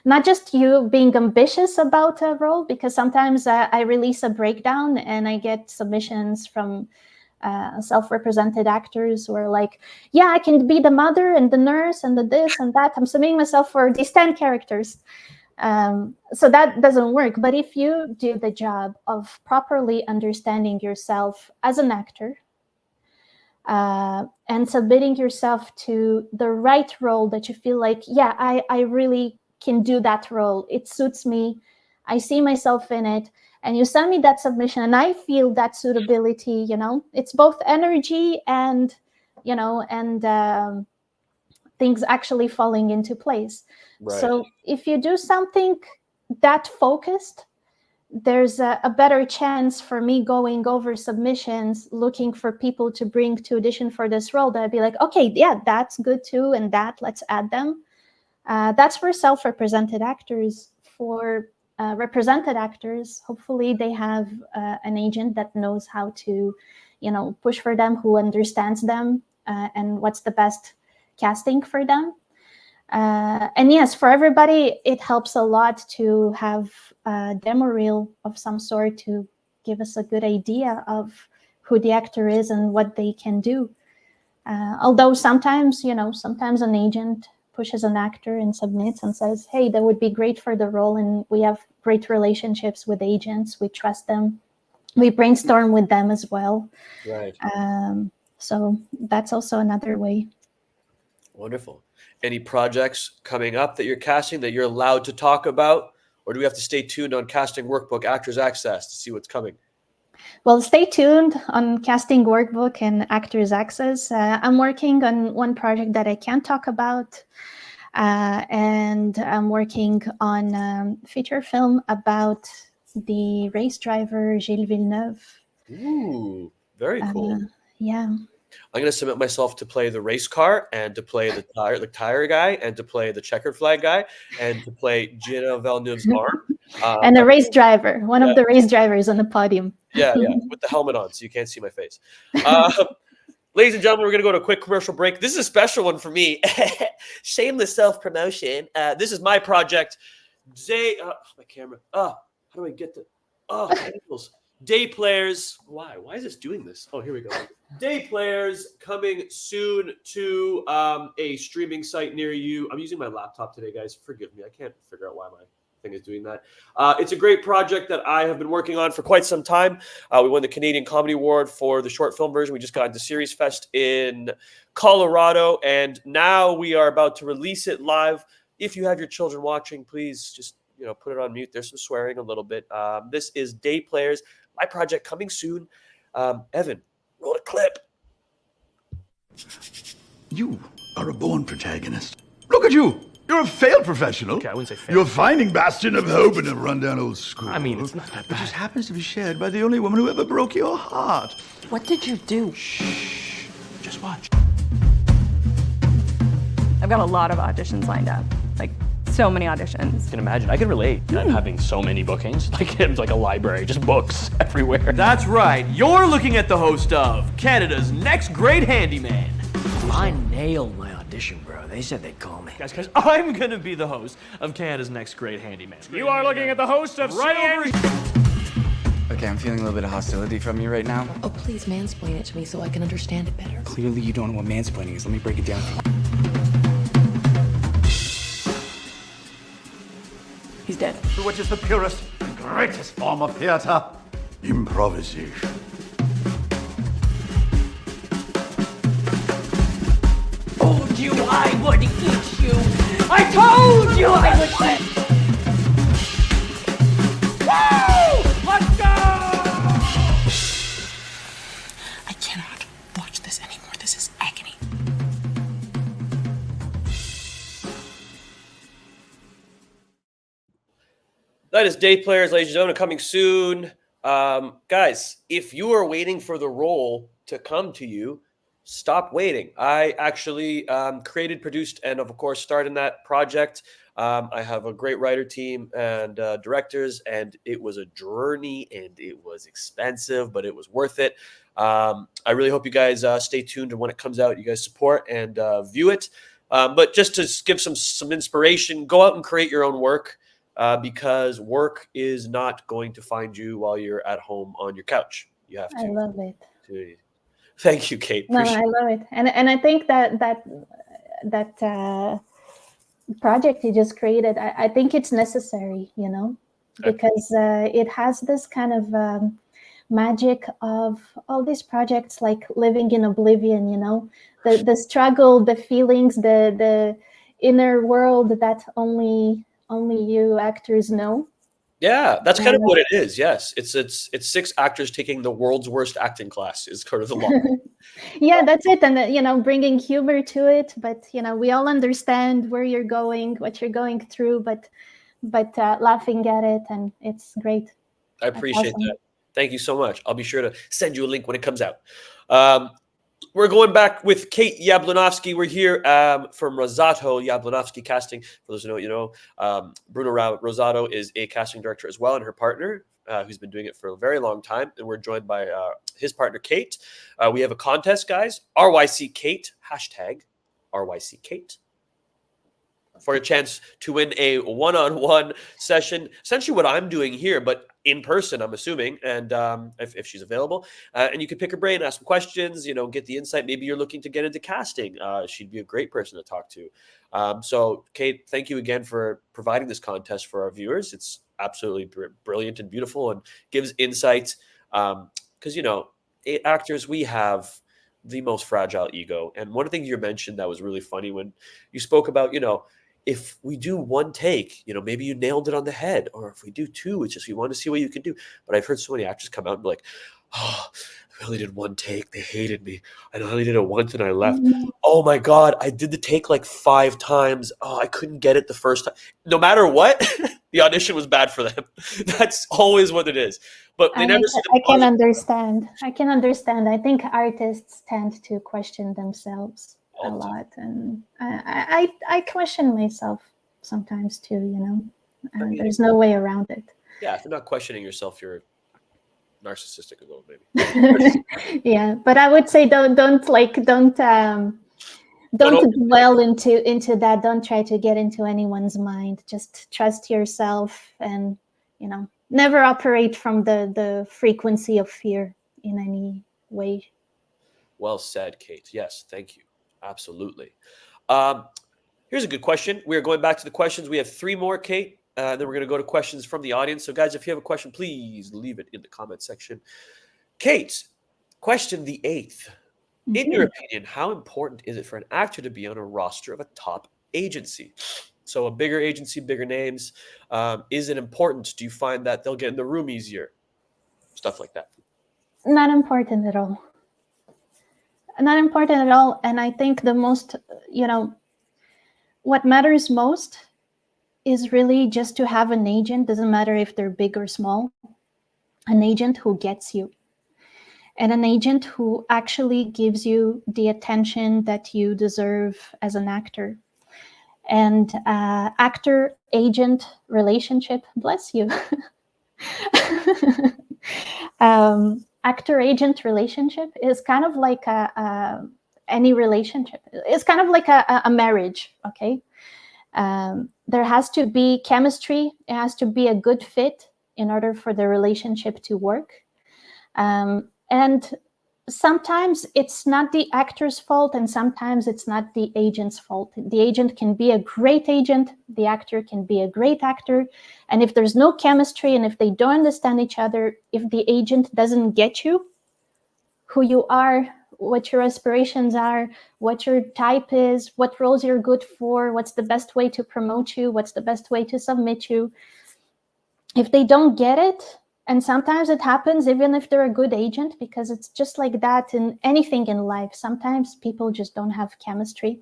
not just you being ambitious about a role, because sometimes I release a breakdown and I get submissions from self-represented actors who are like, yeah, I can be the mother and the nurse and the this and that. I'm submitting myself for these 10 characters. So that doesn't work. But if you do the job of properly understanding yourself as an actor, and submitting yourself to the right role that you feel like, yeah, I really can do that role. It suits me. I see myself in it. And you send me that submission and I feel that suitability, it's both energy and, things actually falling into place. Right. So if you do something that focused, there's a better chance for me going over submissions, looking for people to bring to audition for this role, that I'd be like, okay, yeah, that's good too. And let's add them. That's for self-represented actors. For represented actors, hopefully they have an agent that knows how to, push for them, who understands them and what's the best casting for them. And yes, for everybody, it helps a lot to have a demo reel of some sort to give us a good idea of who the actor is and what they can do. Although sometimes an agent pushes an actor and submits and says, hey, that would be great for the role. And we have great relationships with agents. We trust them. We brainstorm with them as well. Right. So that's also another way. Wonderful. Any projects coming up that you're casting that you're allowed to talk about? or do we have to stay tuned on Casting Workbook Actors Access to see what's coming? Well, stay tuned on Casting Workbook and Actors Access. I'm working on one project that I can't talk about, and I'm working on a feature film about the race driver Gilles Villeneuve. Ooh, very cool. Yeah. I'm going to submit myself to play the race car and to play the tire guy and to play the checkered flag guy and to play Gina Villeneuve's arm. And a race driver, one of the race drivers on the podium. Yeah, with the helmet on, so you can't see my face. Ladies and gentlemen, we're going to go to a quick commercial break. This is a special one for me. Shameless self-promotion. This is my project. My camera. How do I get the... angles. Day Players. Why is this doing this? Oh, here we go. Day Players coming soon to a streaming site near you. I'm using my laptop today, guys. Forgive me. I can't figure out why my thing is doing that. It's a great project that I have been working on for quite some time. We won the Canadian Comedy Award for the short film version. We just got into Series Fest in Colorado, and now we are about to release it live. If you have your children watching, please just put it on mute. There's some swearing a little bit. This is Day Players, my project coming soon. Evan, roll a clip. You are a born protagonist. Look at you. You're a failed professional. Okay, I wouldn't say failed. You're a finding bastion of hope in a rundown old school. I mean, it's not that It bad. just happens to be shared by the only woman who ever broke your heart. What did you do? Shh. Just watch. I've got a lot of auditions lined up. Like, so many auditions. I can imagine. I can relate. I'm having so many bookings. Like, it's like a library, just books everywhere. That's right. You're looking at the host of Canada's Next Great Handyman. I nailed my audition, bro. They said they'd call me. Guys, I'm gonna be the host of Canada's Next Great Handyman. You are looking at the host of Right over Okay, I'm feeling a little bit of hostility from you right now. Oh, please mansplain it to me so I can understand it better. Clearly you don't know what mansplaining is. Let me break it down for you. He's dead. Which is the purest and greatest form of theater? Improvisation. Told you I would eat you! I told you I would quit! Woo! Let's go! I cannot watch this anymore. This is agony. That is Day Players, ladies and gentlemen, coming soon. Guys, if you are waiting for the role to come to you, stop waiting. I actually created, produced, and of course starred in that project. I have a great writer team and directors, and it was a journey and it was expensive, but it was worth it. I really hope you guys stay tuned, and when it comes out, you guys support and view it. But just to give some inspiration, go out and create your own work. Because work is not going to find you while you're at home on your couch. You have to. I love it. Thank you, Kate. No, I love it, and I think that project you just created, I think it's necessary, because it has this kind of magic of all these projects, like Living in Oblivion. The struggle, the feelings, the inner world that only you actors know. Yeah, that's kind of what it is. Yes, it's 6 actors taking the world's worst acting class is kind of the law. Yeah, that's it, and bringing humor to it. But we all understand where you're going, what you're going through, but laughing at it, and it's great. I appreciate that. Thank you so much. I'll be sure to send you a link when it comes out. We're going back with Kate Yablunovsky. We're here from Rosato Yablunovsky Casting. For those who know, Rosato is a casting director as well, and her partner, who's been doing it for a very long time. And we're joined by his partner, Kate. We have a contest, guys. RYC Kate, hashtag RYC Kate, for a chance to win a one-on-one session. Essentially what I'm doing here, but in person, I'm assuming, and if she's available. And you can pick her brain, ask some questions, get the insight. Maybe you're looking to get into casting. She'd be a great person to talk to. So, Kate, thank you again for providing this contest for our viewers. It's absolutely brilliant and beautiful and gives insight. Because, actors, we have the most fragile ego. And one of the things you mentioned that was really funny when you spoke about, if we do one take, maybe you nailed it on the head, or if we do two, it's just we want to see what you can do. But I've heard so many actors come out and be like, oh, I only did one take. They hated me. I only did it once and I left. Oh my God, I did the take like 5 times. Oh, I couldn't get it the first time. No matter what, the audition was bad for them. That's always what it is. But they never see the I can understand. I can understand. I think artists tend to question themselves a lot. And I question myself sometimes too, and there's no way around it. Yeah, if you're not questioning yourself, you're narcissistic a little, maybe. Yeah, but I would say don't dwell into that. Don't try to get into anyone's mind. Just trust yourself, and never operate from the frequency of fear in any way. Well said, Kate. Yes, thank you. Absolutely. Here's a good question. We're going back to the questions. We have 3 more, Kate. Then we're going to go to questions from the audience. So, guys, if you have a question, please leave it in the comment section. Kate, question the 8th. In your opinion, how important is it for an actor to be on a roster of a top agency? So a bigger agency, bigger names. Is it important? Do you find that they'll get in the room easier? Stuff like that. Not important at all. Not important at all. And I think the most, what matters most is really just to have an agent. Doesn't matter if they're big or small. An agent who gets you. And an agent who actually gives you the attention that you deserve as an actor. And actor-agent relationship, bless you. Actor-agent relationship is kind of like any relationship. It's kind of like a marriage, okay? There has to be chemistry. It has to be a good fit in order for the relationship to work. And sometimes it's not the actor's fault, and sometimes it's not the agent's fault. The agent can be a great agent. The actor can be a great actor. And if there's no chemistry, and if they don't understand each other, if the agent doesn't get you, who you are, what your aspirations are, what your type is, what roles you're good for, what's the best way to promote you, what's the best way to submit you. If they don't get it, and sometimes it happens even if they're a good agent, because it's just like that in anything in life. Sometimes people just don't have chemistry.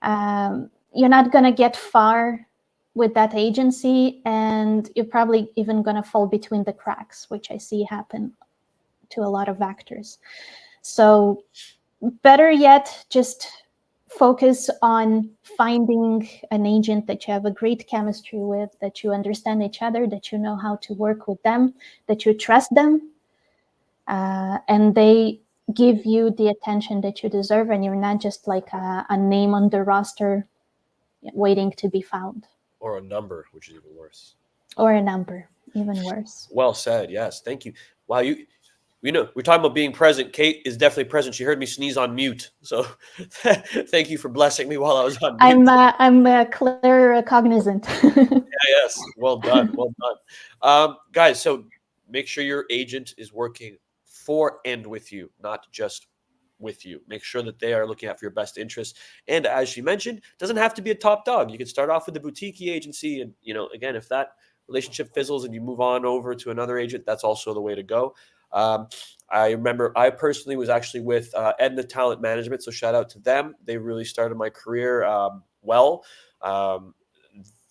You're not going to get far with that agency, and you're probably even going to fall between the cracks, which I see happen to a lot of actors. So better yet, just focus on finding an agent that you have a great chemistry with, that you understand each other, that you know how to work with them, that you trust them, and they give you the attention that you deserve, and you're not just like a name on the roster waiting to be found. Or a number, which is even worse. Or a number, even worse. Well said. Yes, thank you. Wow, we're talking about being present. Kate is definitely present. She heard me sneeze on mute. So thank you for blessing me while I was on mute. I'm clear cognizant. Yes. Well done. Well done. Guys, so make sure your agent is working for and with you, not just with you. Make sure that they are looking out for your best interests. And as she mentioned, it doesn't have to be a top dog. You can start off with a boutique agency. And, again, if that relationship fizzles and you move on over to another agent, that's also the way to go. I remember I personally was actually with Edna Talent Management, so shout out to them. They really started my career well.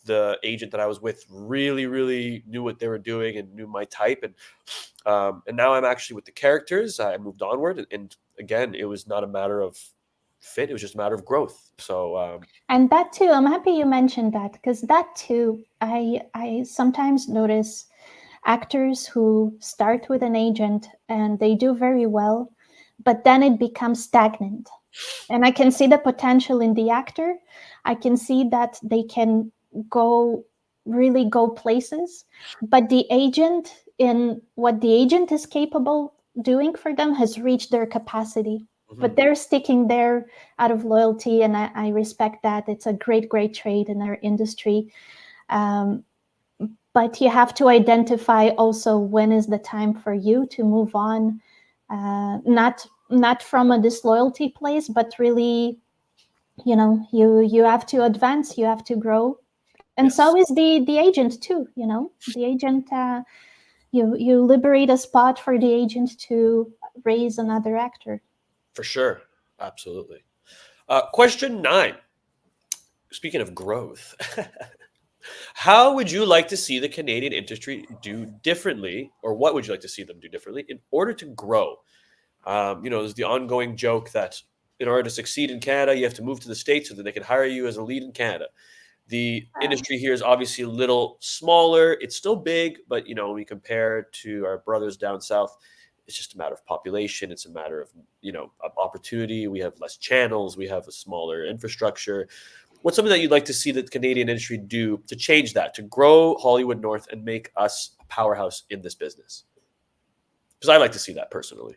The agent that I was with really, really knew what they were doing and knew my type. And now I'm actually with the characters. I moved onward. And again, it was not a matter of fit. It was just a matter of growth. So and that too, I'm happy you mentioned that, because that too, I sometimes notice actors who start with an agent and they do very well, but then it becomes stagnant. And I can see the potential in the actor. I can see that they can really go places, but the agent, in what the agent is capable doing for them, has reached their capacity. Mm-hmm. But they're sticking there out of loyalty, and I respect that. It's a great trait in our industry. But you have to identify also when is the time for you to move on, not from a disloyalty place, but really you have to advance, you have to grow. And so is the agent too, the agent, you liberate a spot for the agent to raise another actor. For sure. Absolutely. Question 9. Speaking of growth, how would you like to see the Canadian industry do differently, or what would you like to see them do differently in order to grow? There's the ongoing joke that in order to succeed in Canada, you have to move to the States so that they can hire you as a lead in Canada. The industry here is obviously a little smaller. It's still big, but when we compare to our brothers down south, it's just a matter of population. It's a matter of of opportunity. We have less channels. We have a smaller infrastructure. What's something that you'd like to see the Canadian industry do to change that, to grow Hollywood North and make us a powerhouse in this business? Because I like to see that personally.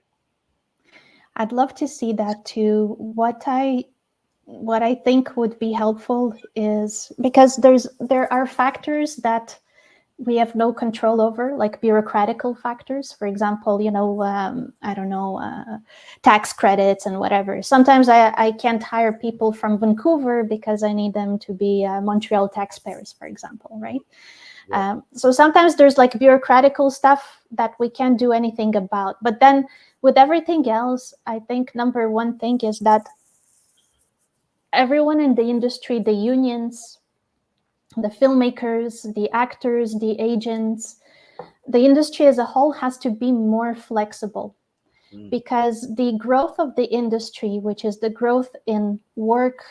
I'd love to see that too. What I think would be helpful is, because there are factors that we have no control over, like bureaucratical factors. For example, I don't know, tax credits and whatever. Sometimes I can't hire people from Vancouver because I need them to be Montreal taxpayers, for example, right? Yeah. So sometimes there's like bureaucratical stuff that we can't do anything about. But then with everything else, I think number one thing is that everyone in the industry, the unions, the filmmakers, the actors, the agents, the industry as a whole has to be more flexible, because the growth of the industry, which is the growth in work,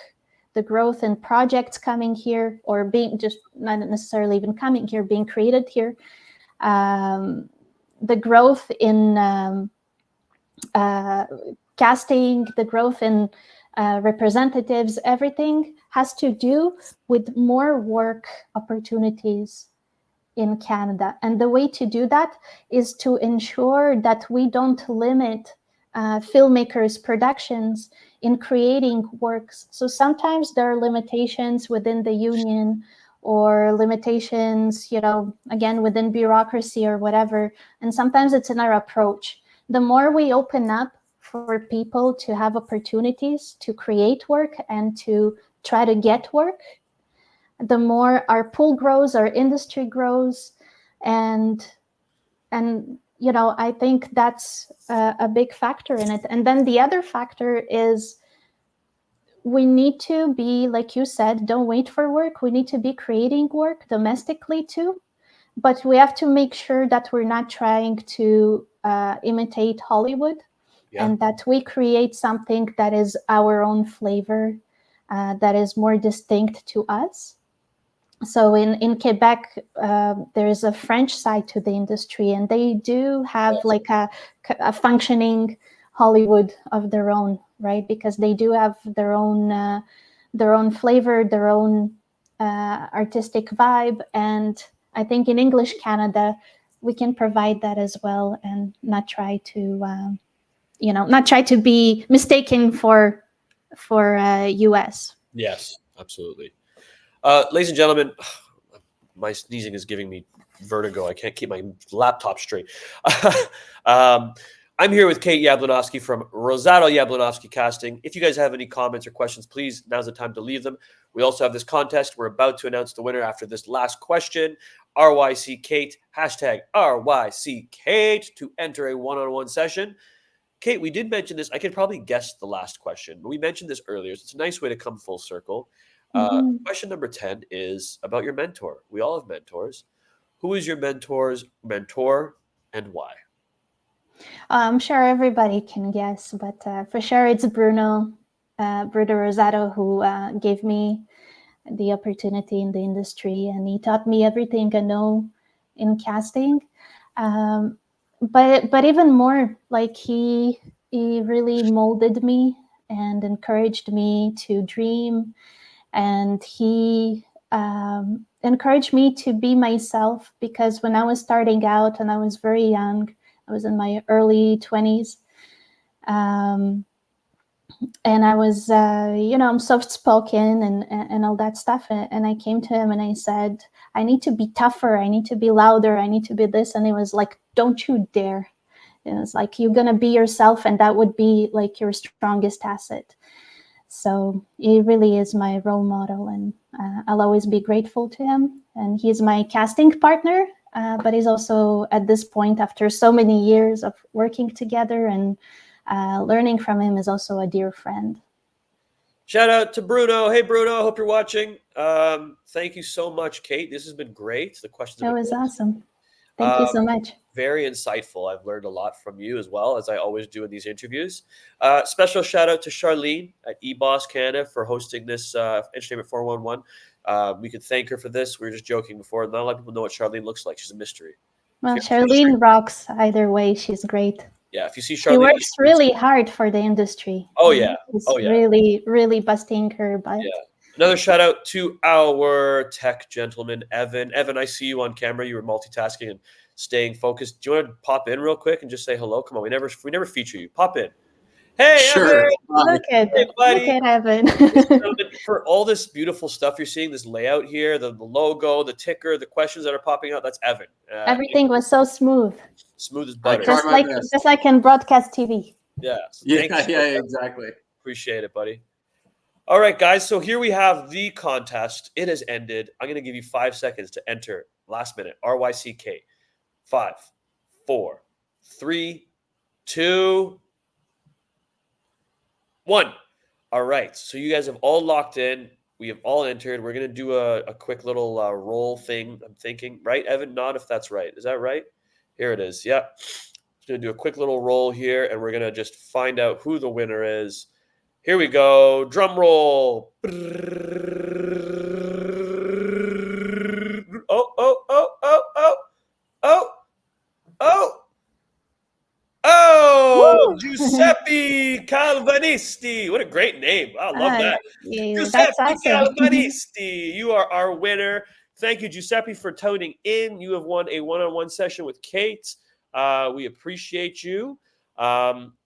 the growth in projects coming here, or being just not necessarily even coming here, being created here, the growth in casting, the growth in representatives, everything has to do with more work opportunities in Canada. And the way to do that is to ensure that we don't limit filmmakers' productions in creating works. So sometimes there are limitations within the union, or limitations, again, within bureaucracy or whatever. And sometimes it's in our approach. The more we open up for people to have opportunities to create work and to try to get work, the more our pool grows, our industry grows. And I think that's a big factor in it. And then the other factor is, we need to be, like you said, don't wait for work. We need to be creating work domestically too. But we have to make sure that we're not trying to imitate Hollywood, and that we create something that is our own flavor, that is more distinct to us. So in Quebec, there is a French side to the industry, and they do have like a functioning Hollywood of their own, right? Because they do have their own flavor, their own artistic vibe. And I think in English Canada, we can provide that as well, and not try to, not try to be mistaken for US. Yes, absolutely. Ladies and gentlemen, my sneezing is giving me vertigo. I can't keep my laptop straight. I'm here with Kate Yablunovsky from Rosato Yablunovsky Casting. If you guys have any comments or questions, please, now's the time to leave them. We also have this contest. We're about to announce the winner after this last question. RYC Kate, hashtag RYC Kate, to enter a one-on-one session. Kate, we did mention this. I could probably guess the last question, but we mentioned this earlier. So it's a nice way to come full circle. Question number 10 is about your mentor. We all have mentors. Who is your mentor's mentor, and why? I'm sure everybody can guess, but for sure it's Bruno Rosato, who gave me the opportunity in the industry, and he taught me everything I know in casting. But even more, like he really molded me and encouraged me to dream, and he encouraged me to be myself, because when I was starting out and I was very young, I was in my early 20s, and I was, I'm soft-spoken and all that stuff. And I came to him and I said, I need to be tougher. I need to be louder. I need to be this. And he was like, don't you dare. And it's like, you're going to be yourself, and that would be like your strongest asset. So he really is my role model, and I'll always be grateful to him. And he's my casting partner, but he's also, at this point, after so many years of working together and learning from him, is also a dear friend. Shout out to Bruno. Hey, Bruno. I hope you're watching. Thank you so much, Kate. This has been great. The questions have It been was great. awesome. Thank you so much. Very insightful. I've learned a lot from you as well, as I always do in these interviews. Special shout out to Shailene at eBoss Canada for hosting this Entertainment 411. We could thank her for this. We were just joking before. Not a lot of people know what Shailene looks like. She's a mystery. Well, Shailene rocks either way. She's great. Yeah, if you see She Shailene, works really hard for the industry. Oh yeah, She's oh yeah, really, really busting her butt. yeah. Another shout out to our tech gentleman, Evan. Evan, I see you on camera. You were multitasking and staying focused. Do you want to pop in real quick and just say hello? Come on, we never feature you. Pop in. Hey, Sure. Evan. Look at Evan. For all this beautiful stuff you're seeing, this layout here, the logo, the ticker, the questions that are popping out, that's Evan. Everything was so smooth. Smooth as butter. Just like in broadcast TV. Yeah. Exactly. Appreciate it, buddy. All right, guys. So here we have the contest. It has ended. I'm going to give you 5 seconds to enter. Last minute. RYCK. 5, 4, 3, 2, 1. All right. So you guys have all locked in. We have all entered. We're going to do a quick little roll thing. I'm thinking, right, Evan? Nod if that's right. Is that right? Here it is. Yeah. Just going to do a quick little roll here, and we're going to just find out who the winner is. Here we go. Drum roll. Oh, Giuseppe Calvanisti. What a great name. I love that. Giuseppe Calvanisti. You are our winner. Thank you, Giuseppe, for tuning in. You have won a one-on-one session with Kate. We appreciate you.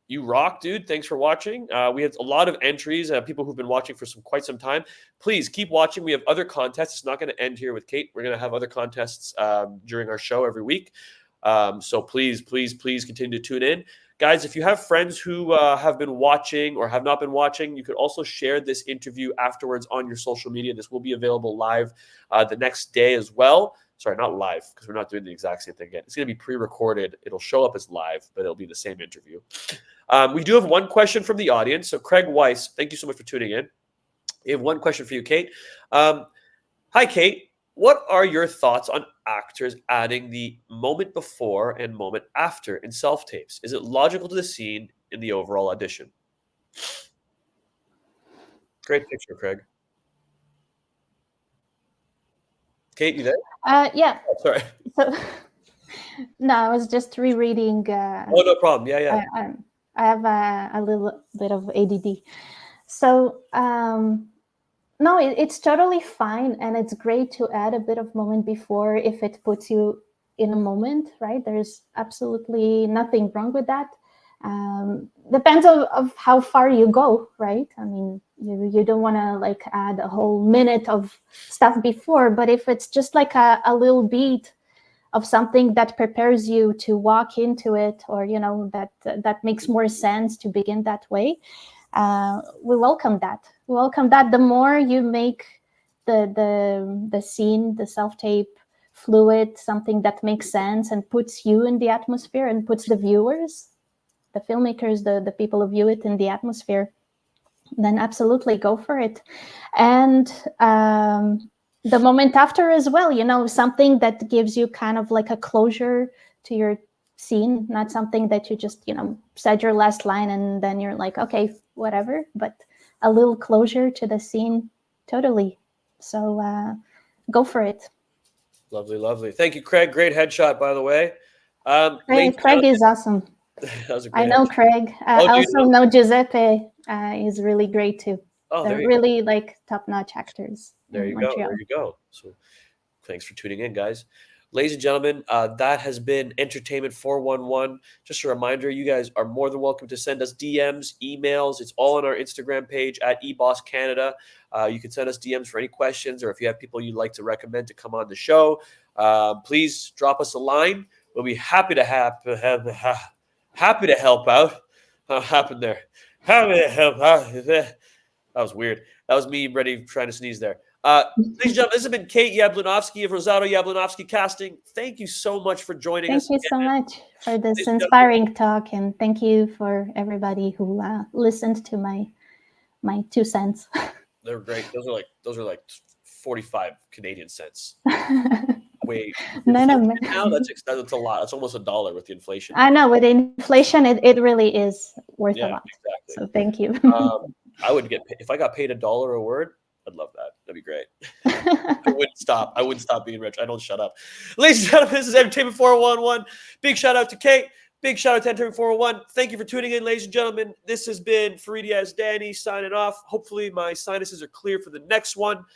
You rock, dude. Thanks for watching. We had a lot of entries, people who've been watching for quite some time. Please keep watching. We have other contests. It's not going to end here with Kate. We're going to have other contests during our show every week. So please continue to tune in. Guys, if you have friends who have been watching or have not been watching, you could also share this interview afterwards on your social media. This will be available live the next day as well. Sorry, not live, because we're not doing the exact same thing again. It's going to be pre-recorded. It'll show up as live, but it'll be the same interview. We do have one question from the audience. So Craig Weiss, thank you so much for tuning in. We have one question for you, Kate. Hi, Kate. What are your thoughts on actors adding the moment before and moment after in self-tapes? Is it logical to the scene in the overall audition? Great picture, Craig. Kate, you there? Yeah. Oh, sorry. So, no, I was just rereading. Oh, no problem. Yeah. I have a little bit of ADD. So, no, it's totally fine. And it's great to add a bit of moment before if it puts you in a moment, right? There's absolutely nothing wrong with that. Depends of how far you go, right? I mean, you don't want to like add a whole minute of stuff before, but if it's just like a little beat of something that prepares you to walk into it, or that makes more sense to begin that way, we welcome that. We welcome that. The more you make the scene, the self-tape fluid, something that makes sense and puts you in the atmosphere and puts the viewers, the filmmakers, the people who view it in the atmosphere, then absolutely go for it. And the moment after as well, something that gives you kind of like a closure to your scene, not something that you just, said your last line and then you're like, okay, whatever, but a little closure to the scene, totally. So go for it. Lovely. Thank you, Craig. Great headshot, by the way. Craig is awesome. That was a great I know headshot. Craig. I also know Giuseppe is really great too. Oh, They're really like top-notch actors. There you go. So thanks for tuning in, guys. Ladies and gentlemen, that has been Entertainment 411. Just a reminder, you guys are more than welcome to send us DMs, emails. It's all on our Instagram page at eBossCanada. You can send us DMs for any questions, or if you have people you'd like to recommend to come on the show, please drop us a line. We'll be happy to help out. What happened there? Happy to help out. That was weird. That was me ready trying to sneeze there. Ladies and gentlemen, this has been Kate Yablunovsky of Rosato Yablunovsky Casting. Thank you so much for joining us. Thank you so much for this inspiring talk, and thank you for everybody who listened to my 2 cents. They're great. Those are like 45 Canadian cents. Wait, no. Now that's a lot. It's almost $1 with the inflation. I know, with inflation, it really is worth a lot. Exactly. So thank you. I would get paid, if I got paid $1 a word. I'd love that. That'd be great. I wouldn't stop being rich. I don't shut up. Ladies and gentlemen, this is Entertainment 411. Big shout out to Kate. Big shout out to Entertainment 411. Thank you for tuning in, ladies and gentlemen. This has been Faridiaz Danny signing off. Hopefully my sinuses are clear for the next one.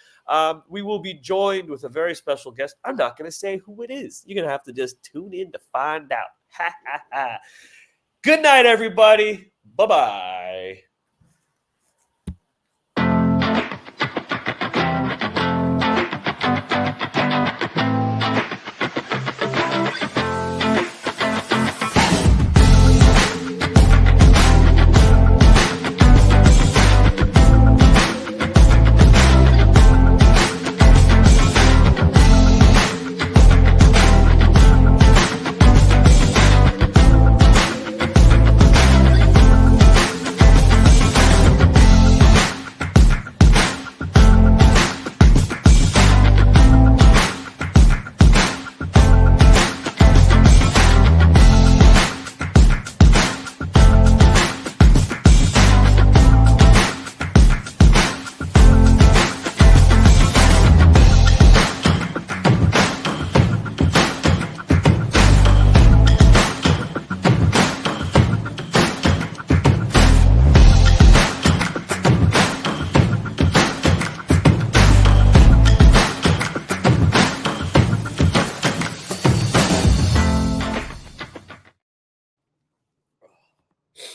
We will be joined with a very special guest. I'm not going to say who it is. You're going to have to just tune in to find out. Good night, everybody. Bye-bye.